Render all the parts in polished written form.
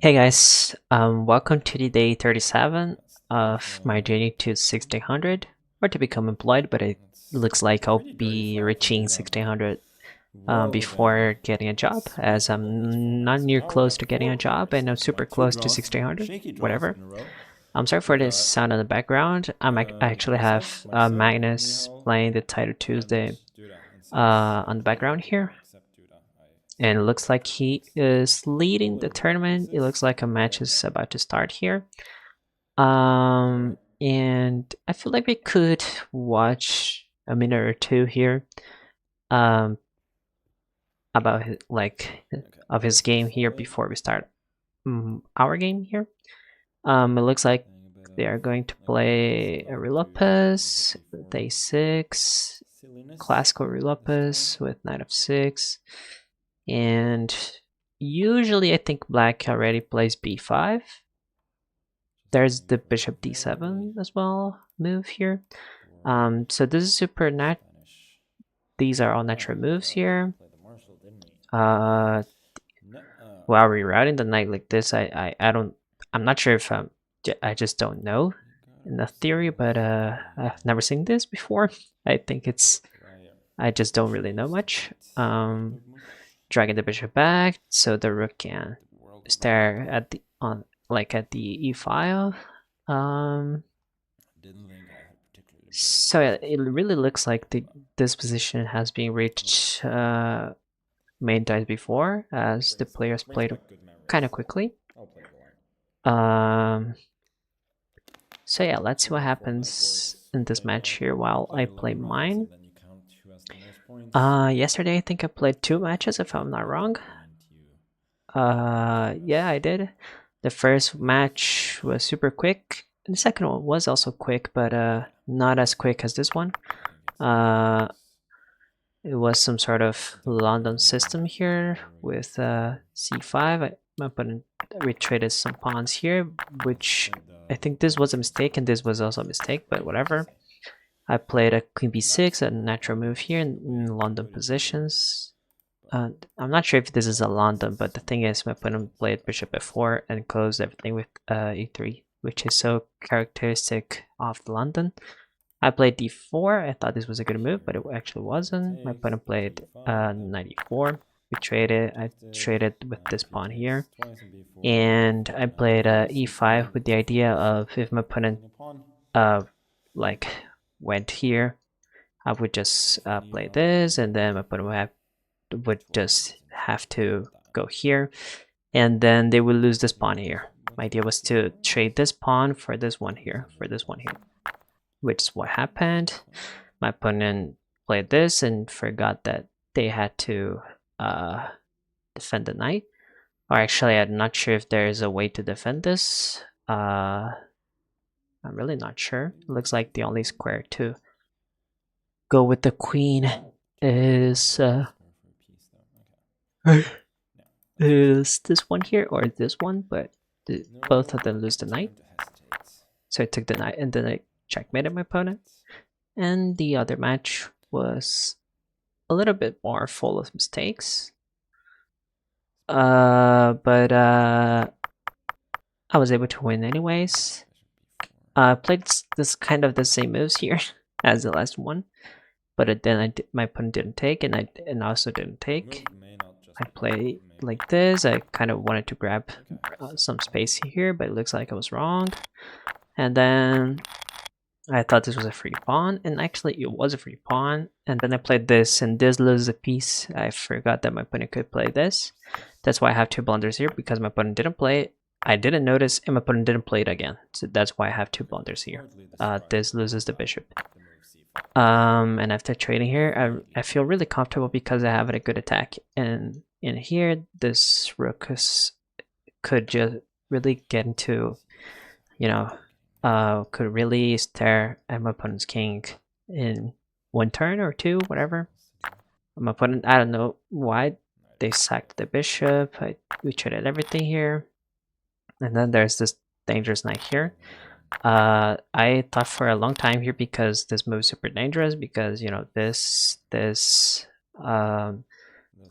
Hey guys, welcome to the day 37 of my journey to 1600, or to become employed, but it looks like I'll be reaching 1600 before getting a job, as I'm not near close to getting a job, and I'm super close to 1600, whatever. I'm sorry for this sound in the background. I actually have Magnus playing the Title Tuesday on the background here. And it looks like he is leading the tournament. It looks like a match is about to start here. And I feel like we could watch a minute or two here um, about of his game here before we start our game here. It looks like they are going to play a Lopez, day 6, classical Lopez with knight of 6. And usually I think black already plays b5. There's the bishop d7 as well move here. So this is super nat. These are all natural moves here. While rerouting the knight like this, I'm not sure if I just don't know in the theory, but I've never seen this before. I think I just don't really know much. Dragging the bishop back so the rook can stare at the at the e file. So yeah, it really looks like this position has been reached many times before, as the players played kind of quickly. So yeah, let's see what happens in this match here while I play mine. Yesterday I think I played 2 matches if I'm not wrong. Yeah, I did. The first match was super quick. The second one was also quick, but not as quick as this one. It was some sort of London system here with c5. My opponent retreated some pawns here, which I think this was a mistake and this was also a mistake, but whatever. I played a queen b6, a natural move here in London positions. I'm not sure if this is a London, but the thing is, my opponent played bishop f4 and closed everything with e3, which is so characteristic of London. I played d4. I thought this was a good move, but it actually wasn't. My opponent played knight e4. We traded. I traded with this pawn here, and I played e5 with the idea of if my opponent like went here, I would just play this, and then my opponent would just have to go here, and then they will lose this pawn here. My idea was to trade this pawn for this one here, which is what happened. My opponent played this and forgot that they had to defend the knight. Or actually, I'm not sure if there is a way to defend this. I'm really not sure. It looks like the only square to go with the queen is is this one here or this one, but both of them lose the knight. So I took the knight and then I checkmated my opponent. And the other match was a little bit more full of mistakes. But I was able to win anyways. I played this kind of the same moves here as the last one, but then my opponent didn't take, and I also didn't take. I play like this. I kind of wanted to grab some space here, but it looks like I was wrong. And then I thought this was a free pawn, and actually it was a free pawn. And then I played this, and this loses a piece. I forgot that my opponent could play this. That's why I have 2 blunders here, because my opponent didn't play it. I didn't notice, and my opponent didn't play it again. So that's why I have 2 blunders here. This loses the bishop. And after trading here, I feel really comfortable because I have a good attack. And in here, this rook could just really get into, could really stare at my opponent's king in 1 turn or 2, whatever. My opponent, I don't know why they sacked the bishop. We traded everything here. And then there's this dangerous knight here. I thought for a long time here, because this move is super dangerous, because this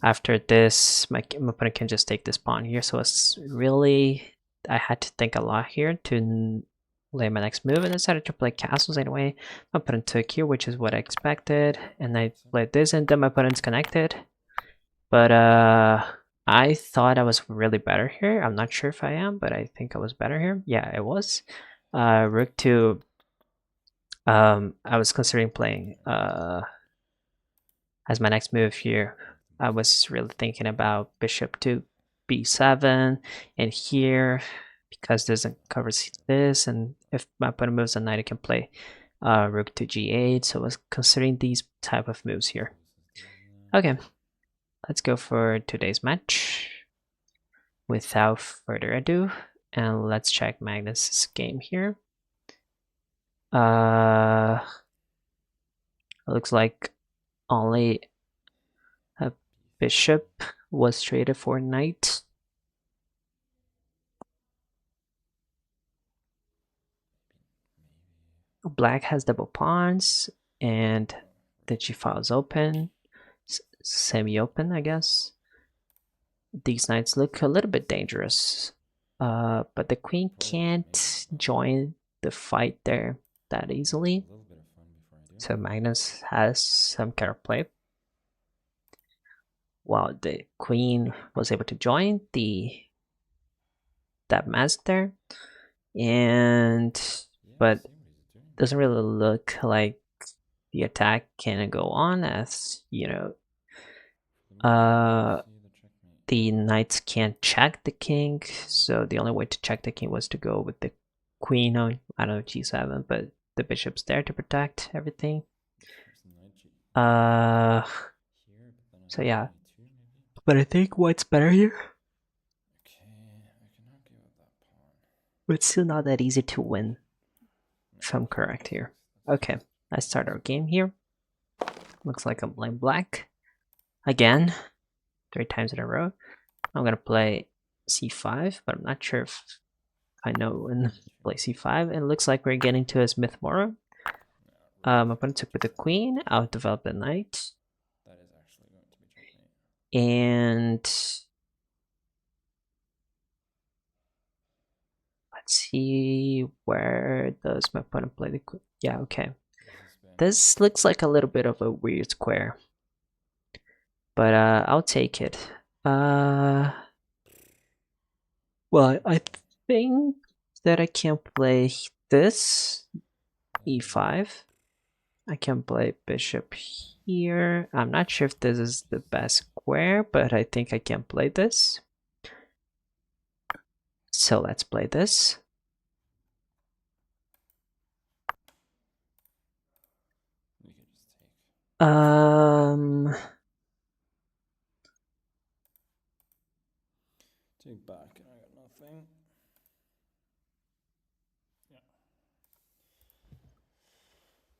After this, my opponent can just take this pawn here. So it's really, I had to think a lot here to lay my next move, and I decided to play castles anyway. My opponent took here, which is what I expected, and I played this, and then my opponent's connected. But I thought I was really better here. I'm not sure if I am, but I think I was better here. Yeah, I was. Rook to. I was considering playing as my next move here. I was really thinking about bishop to b7, and here, because this covers this, and if my opponent moves a knight, I can play rook to g8. So I was considering these type of moves here. Okay, let's go for today's match without further ado, and let's check Magnus's game here. Looks like only a bishop was traded for a knight. Black has double pawns, and the g file is open, semi-open, I guess. These knights look a little bit dangerous, but the queen can't join the fight there that easily. So Magnus has some counterplay. While the queen was able to join that mask there, but doesn't really look like the attack can go on, as you know, the knights can't check the king, so the only way to check the king was to go with the queen on, I don't know, g7, but the bishop's there to protect everything. So yeah, but I think white's better here. But it's still not that easy to win, if I'm correct here. Okay, let's start our game here. Looks like I'm playing black again, 3 times in a row. I'm gonna play c5, but I'm not sure if I know when to play c5. It looks like we're getting to a Smith Morrow. My opponent took with the queen. I'll develop the knight. And let's see, where does my opponent play the queen? Yeah, okay. This looks like a little bit of a weird square, but I'll take it. Well, I think that I can play this e5. I can play bishop here. I'm not sure if this is the best square, but I think I can play this. So let's play this. Take back, and I got nothing.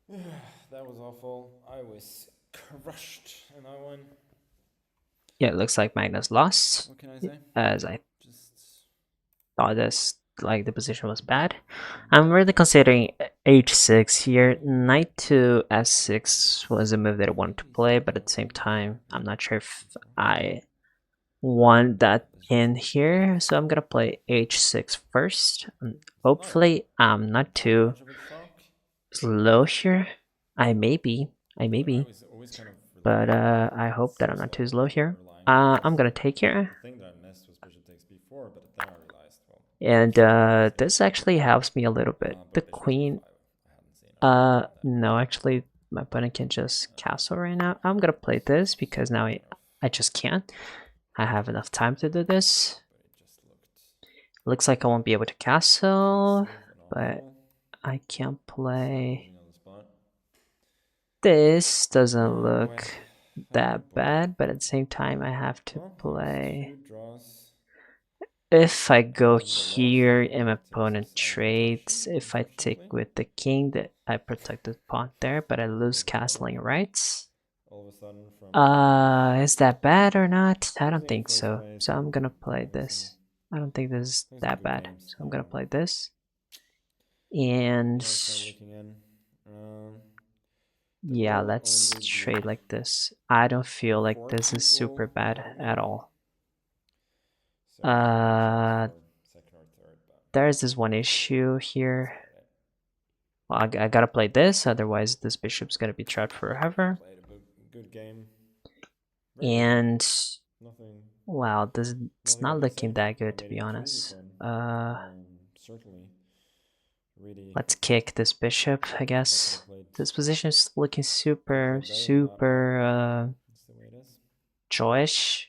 Yeah. That was awful. I was crushed in that one. Yeah, it looks like Magnus lost. What can I say? As I thought this, like, the position was bad. I'm really considering h6 here. Knight to s6 was a move that I wanted to play, but at the same time, I'm not sure if I want that in here, so I'm gonna play h6 first. Hopefully, I'm not too slow here. I may be, but I hope that I'm not too slow here. I'm gonna take here. And this actually helps me a little bit. The queen, no, actually my opponent can just castle right now. I'm gonna play this because now I just can't. I have enough time to do this. Looks like I won't be able to castle, but I can play. This doesn't look that bad, but at the same time I have to play. If I go here and my opponent trades, if I take with the king, that I protect the pawn there, but I lose castling rights. Is that bad or not? I don't think so. So I'm gonna play this. I don't think this is that bad. So I'm gonna play this. And Yeah, will let's only trade be like this. I don't feel like 4 this is super people bad every at game. all. So I'm Uh, for second or third, but there's this one issue here. that's about it. Well, I gotta play this, otherwise this bishop's gonna be trapped forever. Played a good game. Very good game. And Nothing, wow, it's nothing not I can say. looking that I good to made be it too easy honest. for him. Certainly, really. Let's kick this bishop, I I could guess. have played This position is looking super, better, but super that's the way it is. Joyish,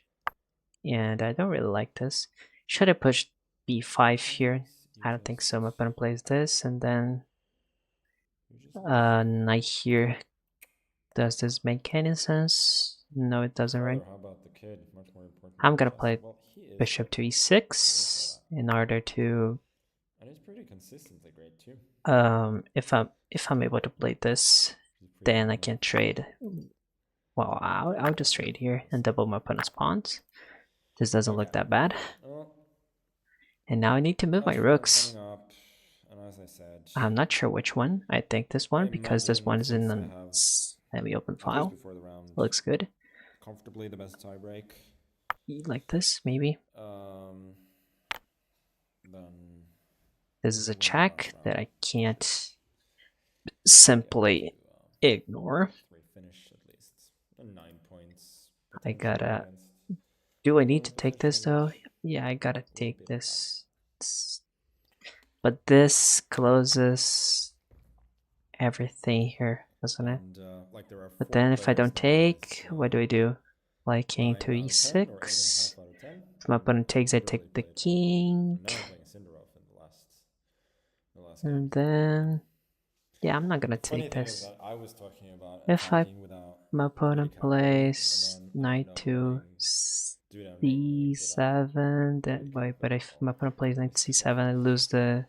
and I don't really like this. Should I push b5 here? I don't think so. My opponent plays this, and then knight here. Does this make any sense? No, it doesn't, right? How about the kid? Much more important. I'm gonna play Well, he is bishop to great. e6 in order to And he's pretty consistently great too. if I'm able to play this, then I can trade. Well, I'll just trade here and double my opponent's pawns. This doesn't look that bad. Well, And now I need to move my rooks. coming up, and as I said, I'm not sure which one. I think this one because this one is in a semi-open at least file. before the round, Looks good. comfortably the best tiebreak. Like this, maybe. Then This is a check that I can't simply ignore. finish at least 9 points. I gotta. Do I need to take this though? Yeah, I gotta take this. But this closes everything here, doesn't it? But then if I don't take, what do I do? Like king to e6. If my opponent takes, I take the king. And then, yeah, I'm not gonna take this. If my opponent plays knight to c7, then wait, but if my opponent plays knight to c7, I lose the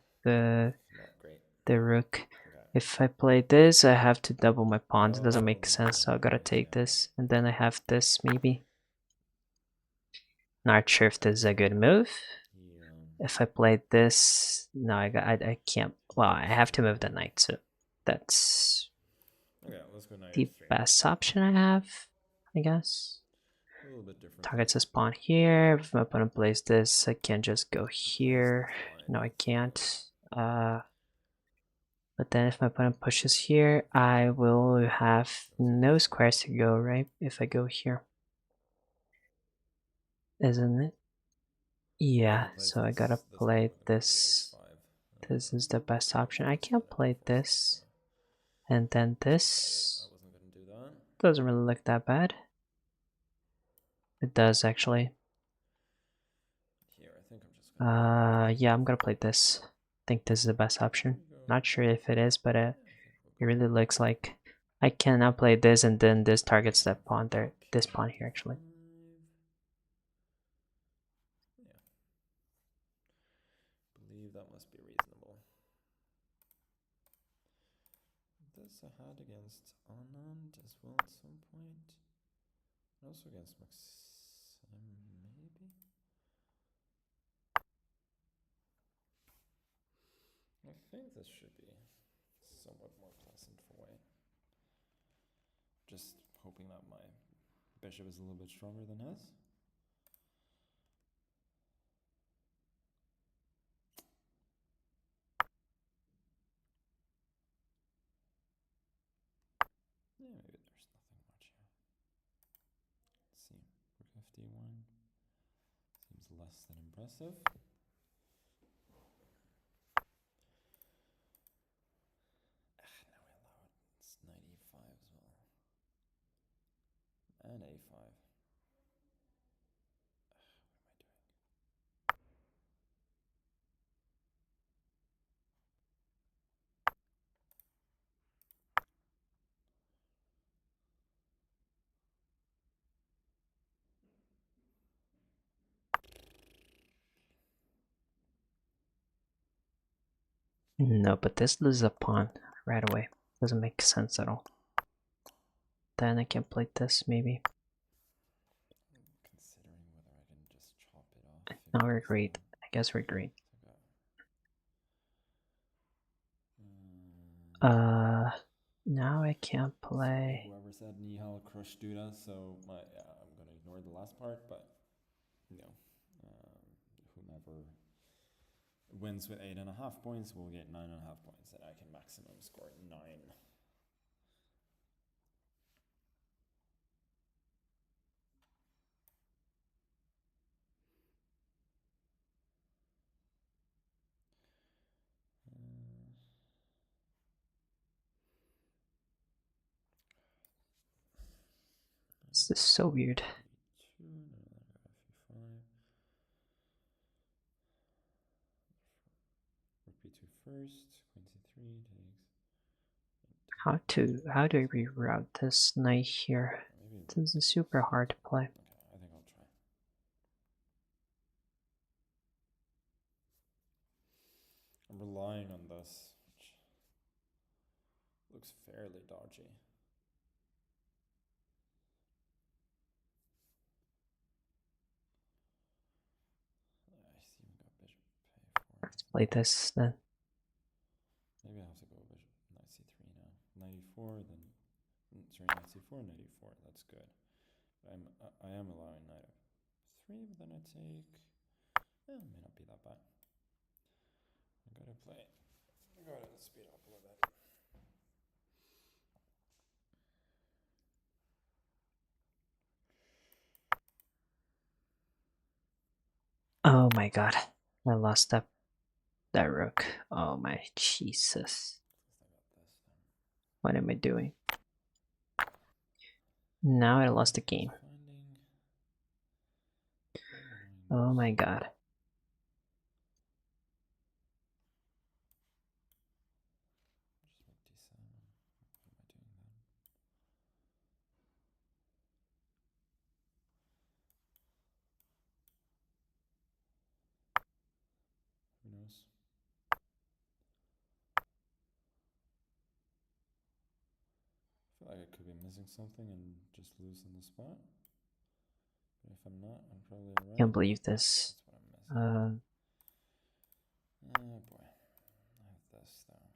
rook. If I play this, I have to double my pawns. It doesn't make sense, so I gotta take this. And then I have this, maybe. Not sure if this is a good move. If I play this, no, I can't. Well, I have to move the knight, so that's the best option I have, I guess. Targets this pawn here. If my opponent plays this, I can just go here. No, I can't. But then if my opponent pushes here, I will have no squares to go, right? If I go here. Isn't it? Yeah, so I gotta play this. This is the best option. I can't play this. And then this. Doesn't really look that bad. It does actually. Yeah, I'm gonna play this. I think this is the best option. Not sure if it is, but it really looks like I can now play this, and then this targets that pawn there. This pawn here, actually. Believe that must be reasonable. This I had against Anand as well at some point. Also against Maxim, maybe. I think this should be somewhat more pleasant for white. Just hoping that my bishop is a little bit stronger than his. Yeah, maybe there's nothing much here. Let's see. Rook fd1 seems less than impressive. And a5. No, but this loses a pawn right away. Doesn't make sense at all. Then I can play this, maybe. Considering whether I can just chop it off. No, we're great. I guess we're great. Now I can't play. Whoever said Nihal crushed Duda, so I'm gonna ignore the last part, but you know, whomever wins with 8.5 points will get 9.5 points, and I can maximum score 9. This is so weird. Rook b2 first, queen c3 takes. How do I reroute this knight here? Maybe This is super hard to play. okay, I think I'll try. I'm relying on this, which looks fairly dodgy. I see we got bishop a4. Let's play this then. Maybe I have to go bishop knight c3 now. Knight e4, then sorry, knight c4, knight e4. That's good. I am allowing knight f3, but then I take. It may not be that bad. I gotta speed up a little bit. Oh my god, I lost that rook. Oh my Jesus. What am I doing? Now I lost the game. Oh my god. Who knows? I feel like I could be missing something and just losing the spot. But if I'm not, I'm probably right. Can't believe this. That's what I'm missing. Oh boy. I have this though.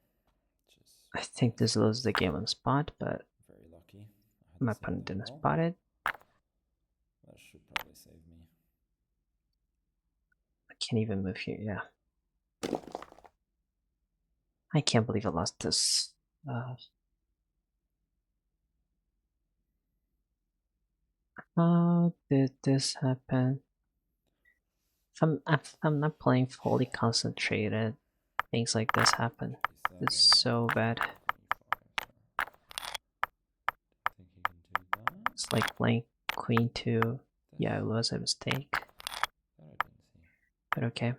I think this loses the game on spot, but very lucky. my opponent didn't spot it. That should probably save me. I can't even move here, yeah. I can't believe I lost this. How did this happen? If I'm not playing fully concentrated, things like this happen. It's so bad. It's like playing queen 2. Yeah, it was a mistake. But okay.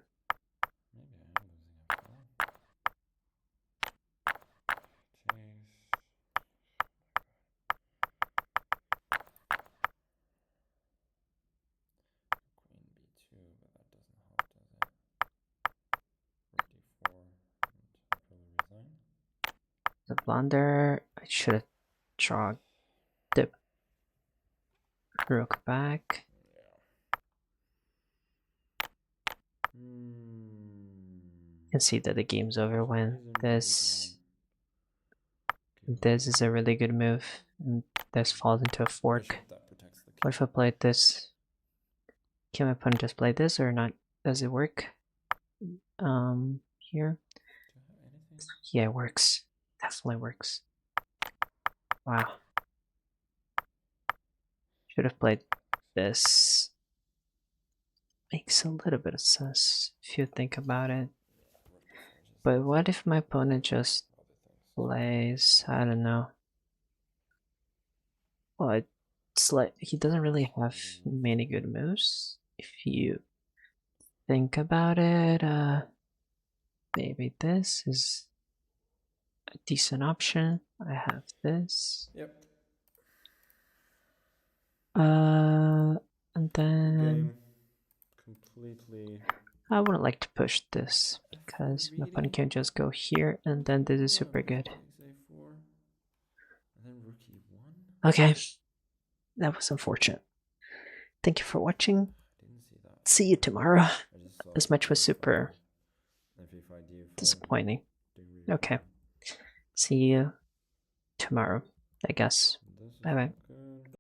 The blunder, I should have drawn the rook back. You can see that the game's over when this is a really good move and this falls into a fork. What if I played this? Can my opponent just play this or not? Does it work? Here? Yeah, it works. Definitely works. Wow. Should have played this. Makes a little bit of sense if you think about it. But what if my opponent just plays, I don't know. Well, it's like he doesn't really have many good moves. If you think about it, maybe this is a decent option. I have this. Yep. And then completely. I wouldn't like to push this because my opponent can just go here, and then this is super good. Okay, that was unfortunate. Thank you for watching. See you tomorrow. This match was super disappointing. Okay, see you. tomorrow, I guess. This is Bye bye. okay.